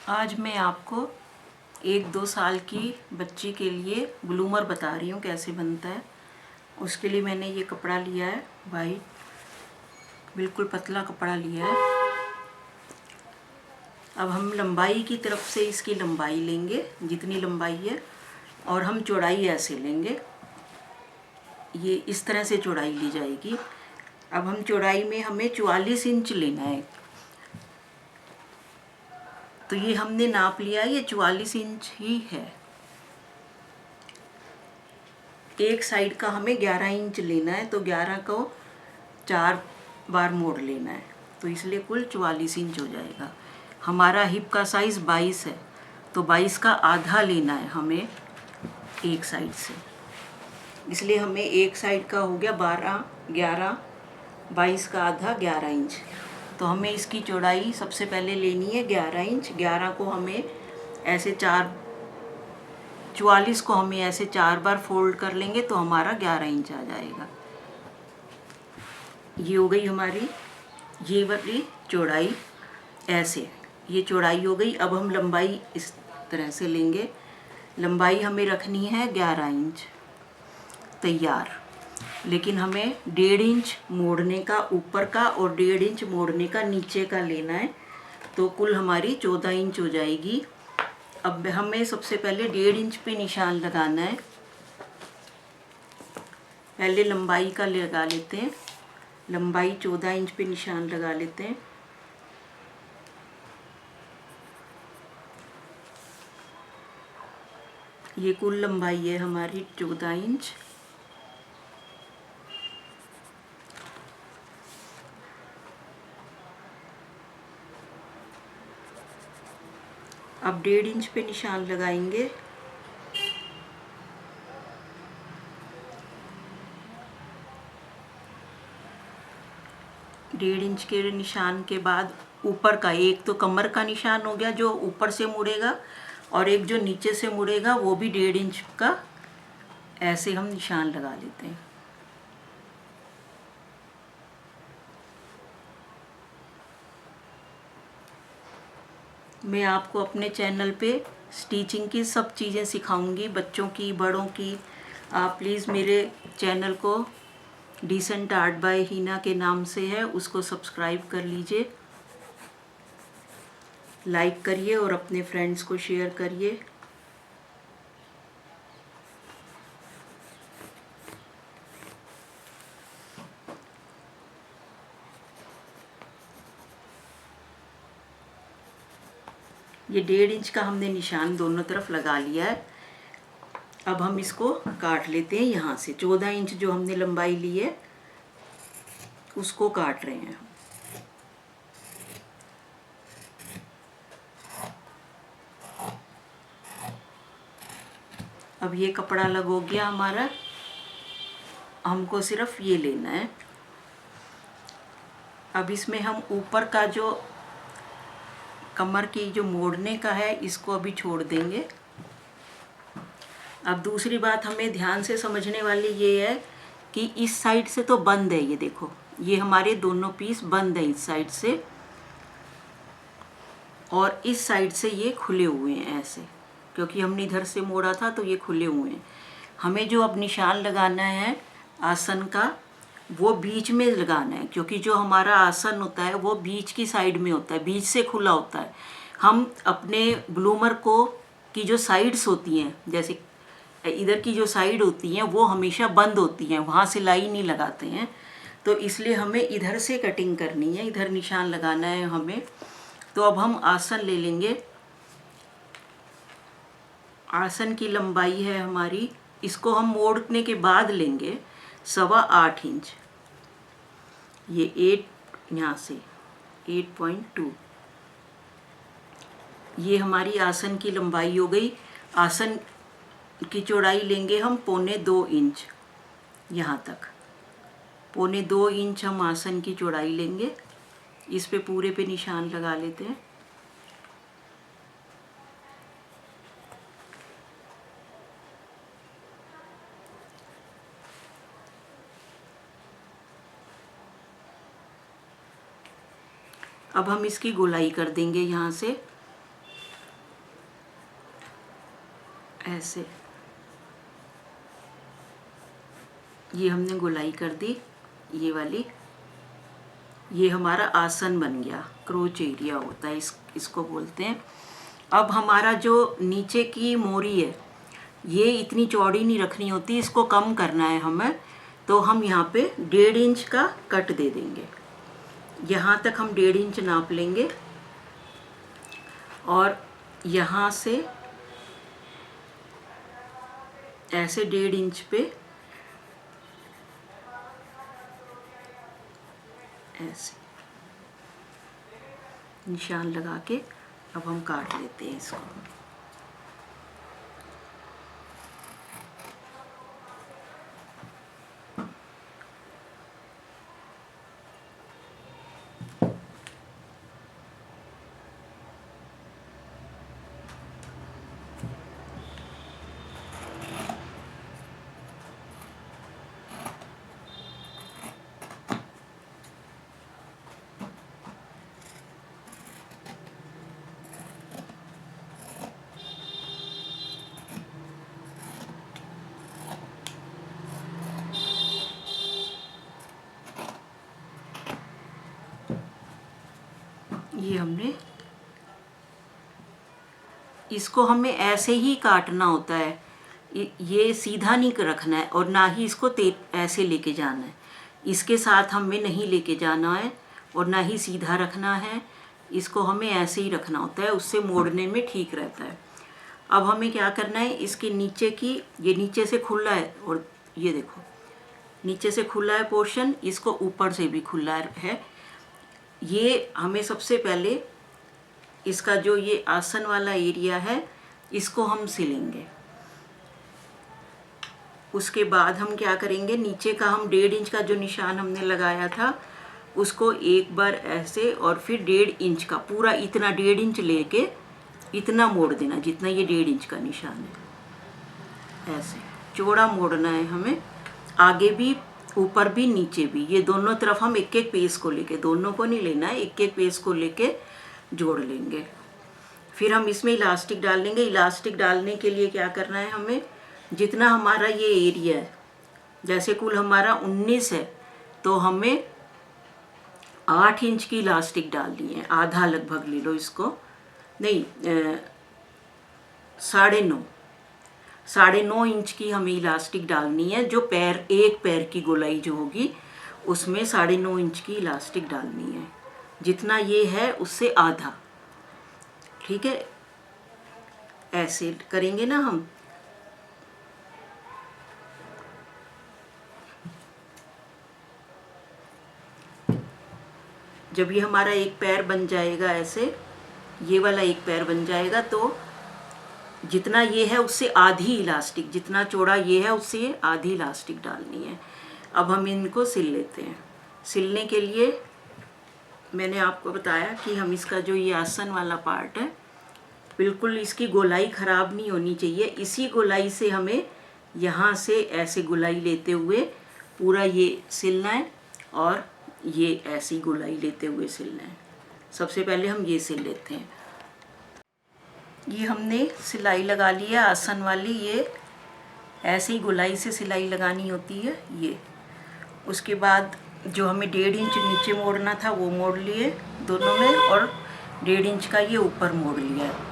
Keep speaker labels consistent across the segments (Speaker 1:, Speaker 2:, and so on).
Speaker 1: आज मैं आपको 1-2 साल की बच्ची के लिए ब्लूमर बता रही हूँ कैसे बनता है। उसके लिए मैंने ये कपड़ा लिया है वाइट, बिल्कुल पतला कपड़ा लिया है। अब हम लंबाई की तरफ से इसकी लंबाई लेंगे जितनी लंबाई है, और हम चौड़ाई ऐसे लेंगे। ये इस तरह से चौड़ाई ली जाएगी। अब हम चौड़ाई में हमें 44 इंच लेना है, तो ये हमने नाप लिया, ये 44 इंच ही है। एक साइड का हमें 11 इंच लेना है, तो 11 को 4 बार मोड़ लेना है, तो इसलिए कुल 44 इंच हो जाएगा। हमारा हिप का साइज़ 22 है, तो 22 का आधा लेना है हमें एक साइड से, इसलिए हमें एक साइड का हो गया 12, 11, 22 का आधा 11 इंच। तो हमें इसकी चौड़ाई सबसे पहले लेनी है 11 इंच। 11 को हमें ऐसे 44 को हमें ऐसे 4 बार फोल्ड कर लेंगे, तो हमारा 11 इंच आ जाएगा। ये हो गई हमारी ये वाली चौड़ाई, ऐसे ये चौड़ाई हो गई। अब हम लंबाई इस तरह से लेंगे। लंबाई हमें रखनी है 11 इंच तैयार, लेकिन हमें 1.5 इंच मोड़ने का ऊपर का और 1.5 इंच मोड़ने का नीचे का लेना है, तो कुल हमारी 14 इंच हो जाएगी। अब हमें सबसे पहले 1.5 इंच पे निशान लगाना है। पहले लंबाई का लगा लेते हैं, लंबाई 14 इंच पे निशान लगा लेते हैं। ये कुल लंबाई है हमारी 14 इंच। अब 1.5 इंच पे निशान लगाएंगे। डेढ़ इंच के निशान के बाद ऊपर का, एक तो कमर का निशान हो गया जो ऊपर से मुड़ेगा, और एक जो नीचे से मुड़ेगा वो भी 1.5 इंच का, ऐसे हम निशान लगा लेते हैं। मैं आपको अपने चैनल पे स्टिचिंग की सब चीज़ें सिखाऊंगी, बच्चों की, बड़ों की। आप प्लीज़ मेरे चैनल को डिसेंट आर्ट बाय हीना के नाम से है, उसको सब्सक्राइब कर लीजिए, लाइक करिए और अपने फ्रेंड्स को शेयर करिए। ये 1.5 इंच का हमने निशान दोनों तरफ लगा लिया है। अब हम इसको काट लेते हैं यहाँ से। 14 इंच जो हमने लंबाई ली है उसको काट रहे हैं। अब ये कपड़ा अलग हो गया हमारा, हमको सिर्फ ये लेना है। अब इसमें हम ऊपर का जो कमर की जो मोड़ने का है इसको अभी छोड़ देंगे। अब दूसरी बात हमें ध्यान से समझने वाली ये है कि इस साइड से तो बंद है, ये देखो, ये हमारे दोनों पीस बंद है इस साइड से, और इस साइड से ये खुले हुए हैं ऐसे, क्योंकि हमने इधर से मोड़ा था तो ये खुले हुए हैं। हमें जो अब निशान लगाना है आसन का, वो बीच में लगाना है, क्योंकि जो हमारा आसन होता है वो बीच की साइड में होता है, बीच से खुला होता है। हम अपने ब्लूमर को की जो साइड्स होती हैं, जैसे इधर की जो साइड होती हैं वो हमेशा बंद होती हैं, वहाँ सिलाई नहीं लगाते हैं, तो इसलिए हमें इधर से कटिंग करनी है, इधर निशान लगाना है हमें। तो अब हम आसन ले लेंगे। आसन की लंबाई है हमारी, इसको हम मोड़ने के बाद लेंगे 8.25 इंच। ये 8 यहाँ से 8.2, ये हमारी आसन की लंबाई हो गई। आसन की चौड़ाई लेंगे हम 2.25 इंच, यहाँ तक 2.25 इंच हम आसन की चौड़ाई लेंगे। इस पे पूरे पे निशान लगा लेते हैं। अब हम इसकी गोलाई कर देंगे यहाँ से। ऐसे ये हमने गोलाई कर दी, ये वाली, ये हमारा आसन बन गया, क्रोच एरिया होता है इसको बोलते हैं। अब हमारा जो नीचे की मोरी है ये इतनी चौड़ी नहीं रखनी होती, इसको कम करना है हमें, तो हम यहाँ पे 1.5 इंच का कट दे देंगे। यहाँ तक हम 1.5 इंच नाप लेंगे और यहाँ से ऐसे 1.5 इंच पे ऐसे निशान लगा के अब हम काट लेते हैं इसको। ये हमने, इसको हमें ऐसे ही काटना होता है, ये सीधा नहीं रखना है और ना ही इसको ऐसे लेके जाना है, इसके साथ हमें नहीं लेके जाना है और ना ही सीधा रखना है, इसको हमें ऐसे ही रखना होता है, उससे मोड़ने में ठीक रहता है। अब हमें क्या करना है, इसके नीचे की, ये नीचे से खुला है और ये देखो नीचे से खुला है पोर्शन, इसको ऊपर से भी खुला है। ये हमें सबसे पहले इसका जो ये आसन वाला एरिया है इसको हम सिलेंगे। उसके बाद हम क्या करेंगे, नीचे का हम 1.5 इंच का जो निशान हमने लगाया था उसको एक बार ऐसे और फिर 1.5 इंच का पूरा इतना 1.5 इंच लेके इतना मोड़ देना जितना ये 1.5 इंच का निशान है। ऐसे चौड़ा मोड़ना है हमें, आगे भी ऊपर भी नीचे भी, ये दोनों तरफ हम एक एक पेस को लेके, दोनों को नहीं लेना है, एक एक पेस को लेके जोड़ लेंगे। फिर हम इसमें इलास्टिक डाल लेंगे। इलास्टिक डालने के लिए क्या करना है, हमें जितना हमारा ये एरिया है, जैसे कुल हमारा 19 है तो हमें 8 इंच की इलास्टिक डालनी है, आधा लगभग ले लो इसको, नहीं 9.5 इंच की हमें इलास्टिक डालनी है। जो पैर, एक पैर की गोलाई जो होगी उसमें 9.5 इंच की इलास्टिक डालनी है, जितना ये है उससे आधा। ठीक है, ऐसे करेंगे ना हम। जब ये हमारा एक पैर बन जाएगा ऐसे, ये वाला एक पैर बन जाएगा, तो जितना ये है उससे आधी इलास्टिक, जितना चौड़ा ये है उससे आधी इलास्टिक डालनी है। अब हम इनको सिल लेते हैं। सिलने के लिए मैंने आपको बताया कि हम इसका जो ये आसन वाला पार्ट है, बिल्कुल इसकी गोलाई ख़राब नहीं होनी चाहिए। इसी गोलाई से हमें यहाँ से ऐसे गोलाई लेते हुए पूरा ये सिलना है और ये ऐसी गोलाई लेते हुए सिलना है। सबसे पहले हम ये सिल लेते हैं। ये हमने सिलाई लगा ली है आसन वाली, ये ऐसे ही गोलाई से सिलाई लगानी होती है ये। उसके बाद जो हमें 1.5 इंच नीचे मोड़ना था वो मोड़ लिए दोनों में, और 1.5 इंच का ये ऊपर मोड़ लिया है।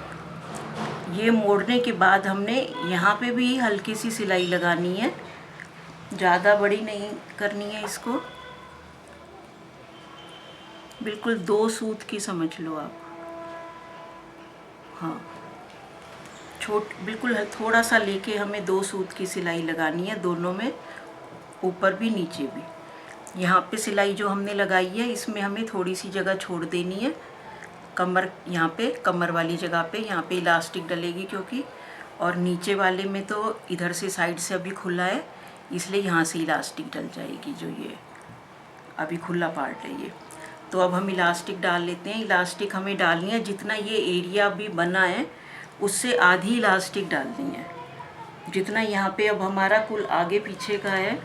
Speaker 1: ये मोड़ने के बाद हमने यहाँ पे भी हल्की सी सिलाई लगानी है, ज़्यादा बड़ी नहीं करनी है इसको, बिल्कुल 2 सूत की समझ लो आप। हाँ, बिल्कुल थोड़ा सा लेके हमें 2 सूत की सिलाई लगानी है दोनों में, ऊपर भी नीचे भी। यहाँ पे सिलाई जो हमने लगाई है इसमें हमें थोड़ी सी जगह छोड़ देनी है, कमर, यहाँ पे कमर वाली जगह पे, यहाँ पे इलास्टिक डलेगी क्योंकि, और नीचे वाले में तो इधर से साइड से अभी खुला है इसलिए यहाँ से इलास्टिक डल जाएगी, जो ये अभी खुला पार्ट है ये। तो अब हम इलास्टिक डाल लेते हैं। इलास्टिक हमें डालनी है जितना ये एरिया अभी बना है उससे आधी इलास्टिक डालनी है, जितना यहाँ पे अब हमारा कुल आगे पीछे का है।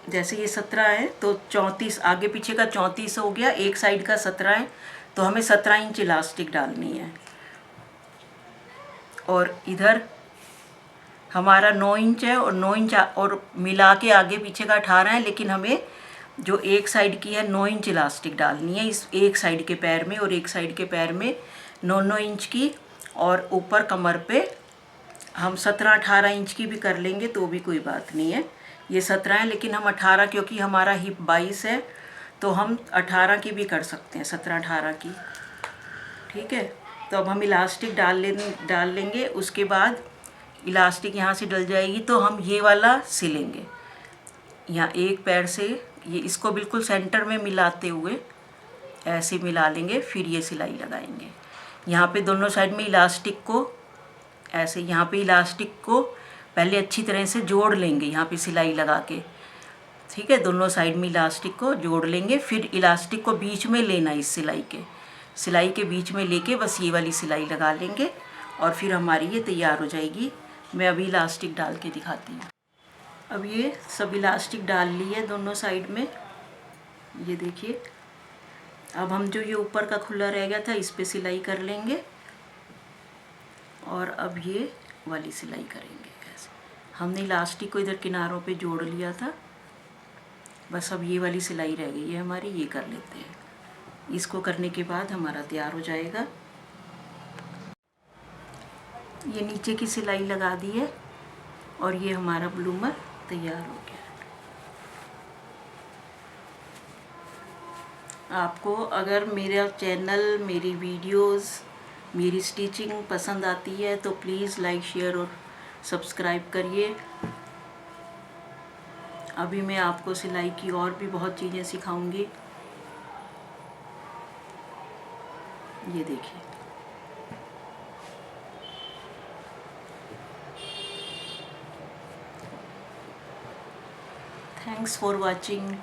Speaker 1: जैसे ये 17 है तो 34, आगे पीछे का 34 हो गया, एक साइड का 17 है तो हमें 17 इंच इलास्टिक डालनी है। और इधर हमारा 9 इंच है और 9 इंच और मिला के आगे पीछे का 18 है, लेकिन हमें जो एक साइड की है 9 इंच इलास्टिक डालनी है इस एक साइड के पैर में, और एक साइड के पैर में 9-9 इंच की, और ऊपर कमर पे हम 17-18 इंच की भी कर लेंगे तो भी कोई बात नहीं है। ये 17 है लेकिन हम 18, क्योंकि हमारा हिप 22 है तो हम 18 की भी कर सकते हैं, 17-18 की। ठीक है, तो अब हम इलास्टिक डाल लेंगे। उसके बाद इलास्टिक यहाँ से डल जाएगी तो हम ये वाला सिलेंगे। यहाँ एक पैर से ये इसको बिल्कुल सेंटर में मिलाते हुए ऐसे मिला लेंगे, फिर ये सिलाई लगाएंगे। यहाँ पे दोनों साइड में इलास्टिक को ऐसे, यहाँ पे इलास्टिक को पहले अच्छी तरह से जोड़ लेंगे यहाँ पे सिलाई लगा के। ठीक है, दोनों साइड में इलास्टिक को जोड़ लेंगे, फिर इलास्टिक को बीच में लेना, इस सिलाई के बीच में लेके बस ये वाली सिलाई लगा लेंगे और फिर हमारी ये तैयार हो जाएगी। मैं अभी इलास्टिक डाल के दिखाती हूँ। अब ये सब इलास्टिक डाल ली है दोनों साइड में, ये देखिए। अब हम जो ये ऊपर का खुला रह गया था इस पे सिलाई कर लेंगे और अब ये वाली सिलाई करेंगे ऐसे। हमने इलास्टिक को इधर किनारों पे जोड़ लिया था, बस अब ये वाली सिलाई रह गई है हमारी, ये कर लेते हैं। इसको करने के बाद हमारा तैयार हो जाएगा। ये नीचे की सिलाई लगा दी है और ये हमारा ब्लूमर तैयार हो गया। आपको अगर मेरा चैनल, मेरी वीडियोस, मेरी स्टिचिंग पसंद आती है तो प्लीज़ लाइक, शेयर और सब्सक्राइब करिए। अभी मैं आपको सिलाई की और भी बहुत चीज़ें सिखाऊंगी। ये देखिए। Thanks for watching.